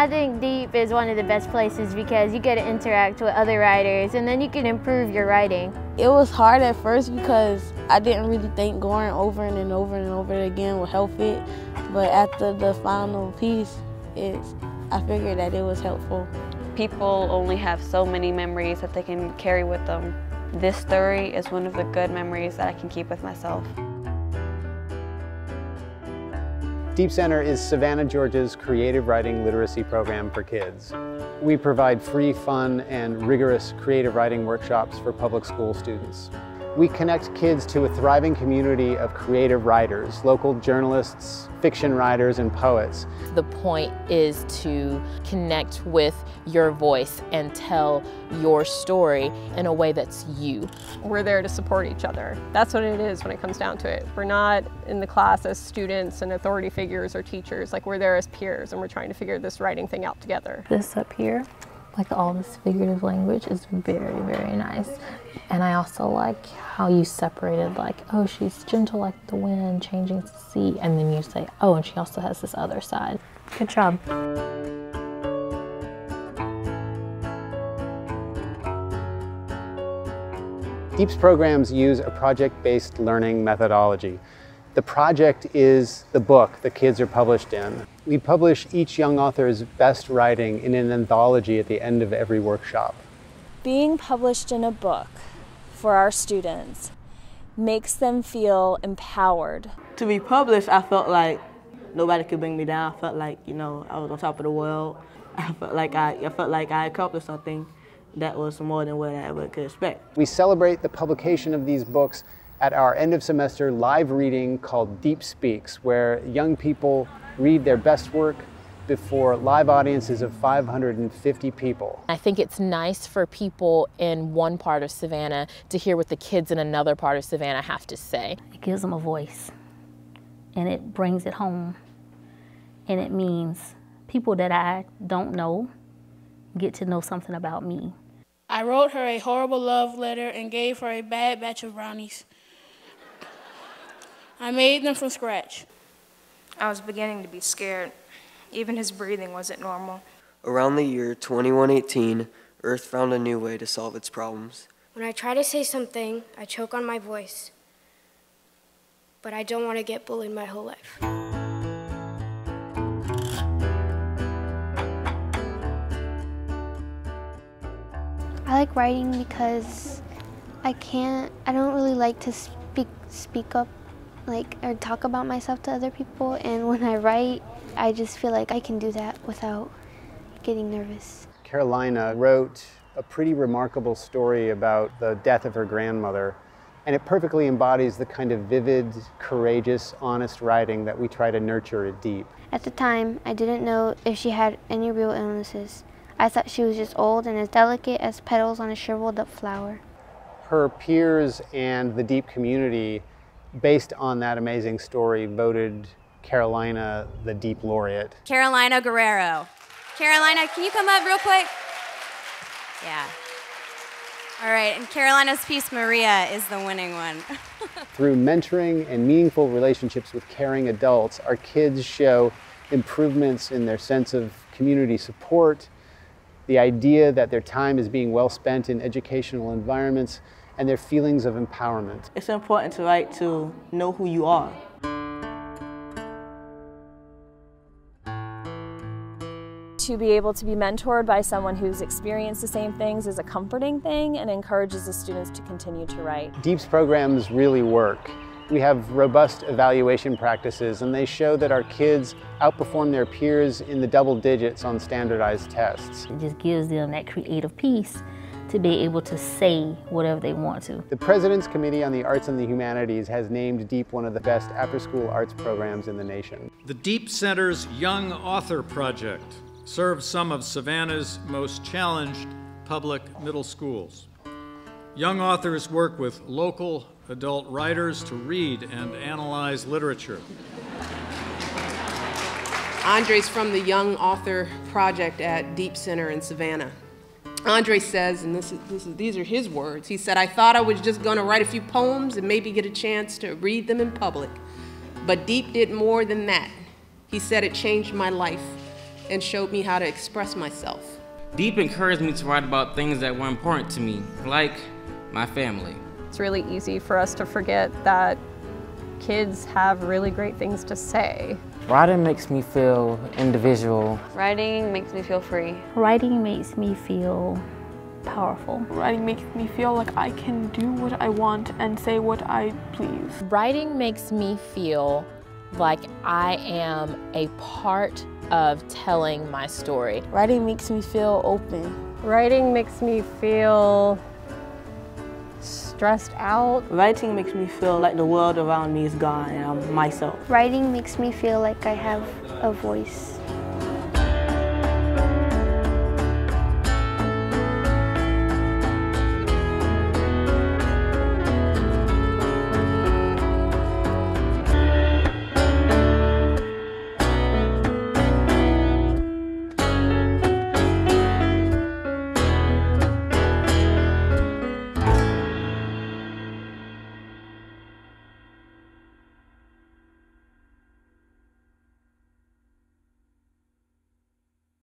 I think Deep is one of the best places because you get to interact with other writers and then you can improve your writing. It was hard at first because I didn't really think going over and then over and over again would help it. But after the final piece, I figured that it was helpful. People only have so many memories that they can carry with them. This story is one of the good memories that I can keep with myself. Deep Center is Savannah, Georgia's creative writing literacy program for kids. We provide free, fun, and rigorous creative writing workshops for public school students. We connect kids to a thriving community of creative writers, local journalists, fiction writers, and poets. The point is to connect with your voice and tell your story in a way that's you. We're there to support each other. That's what it is when it comes down to it. We're not in the class as students and authority figures or teachers. Like, we're there as peers and we're trying to figure this writing thing out together. This up here, like all this figurative language, is very, very nice. And I also like how you separated, like, oh, she's gentle like the wind, changing to sea, and then you say, oh, and she also has this other side. Good job. Deep's programs use a project-based learning methodology. The project is the book the kids are published in. We publish each young author's best writing in an anthology at the end of every workshop. Being published in a book for our students makes them feel empowered. To be published, I felt like nobody could bring me down. I felt like, you know, I was on top of the world. I felt like I accomplished something that was more than what I ever could expect. We celebrate the publication of these books at our end of semester live reading called Deep Speaks, where young people read their best work before live audiences of 550 people. I think it's nice for people in one part of Savannah to hear what the kids in another part of Savannah have to say. It gives them a voice, and it brings it home, and it means people that I don't know get to know something about me. I wrote her a horrible love letter and gave her a bad batch of brownies. I made them from scratch. I was beginning to be scared. Even his breathing wasn't normal. Around the year 2118, Earth found a new way to solve its problems. When I try to say something, I choke on my voice. But I don't want to get bullied my whole life. I like writing because I don't really like to speak up or talk about myself to other people, and when I write, I just feel like I can do that without getting nervous. Carolina wrote a pretty remarkable story about the death of her grandmother, and it perfectly embodies the kind of vivid, courageous, honest writing that we try to nurture at Deep. At the time, I didn't know if she had any real illnesses. I thought she was just old and as delicate as petals on a shriveled up flower. Her peers and the Deep community, based on that amazing story, voted Carolina the Deep Laureate. Carolina Guerrero. Carolina, can you come up real quick? Yeah. All right, and Carolina's piece, Maria, is the winning one. Through mentoring and meaningful relationships with caring adults, our kids show improvements in their sense of community support, the idea that their time is being well spent in educational environments, and their feelings of empowerment. It's important to write to know who you are. To be able to be mentored by someone who's experienced the same things is a comforting thing and encourages the students to continue to write. Deep's programs really work. We have robust evaluation practices, and they show that our kids outperform their peers in the double digits on standardized tests. It just gives them that creative piece to be able to say whatever they want to. The President's Committee on the Arts and the Humanities has named Deep one of the best after-school arts programs in the nation. The Deep Center's Young Author Project serves some of Savannah's most challenged public middle schools. Young authors work with local adult writers to read and analyze literature. Andre's from the Young Author Project at Deep Center in Savannah. Andre says, and these are his words, he said, "I thought I was just going to write a few poems and maybe get a chance to read them in public. But Deep did more than that. He said it changed my life. and showed me how to express myself. Deep encouraged me to write about things that were important to me, like my family. It's really easy for us to forget that kids have really great things to say. Writing makes me feel individual. Writing makes me feel free. Writing makes me feel powerful. Writing makes me feel like I can do what I want and say what I please. Writing makes me feel like I am a part of telling my story. Writing makes me feel open. Writing makes me feel stressed out. Writing makes me feel like the world around me is gone and I'm myself. Writing makes me feel like I have a voice.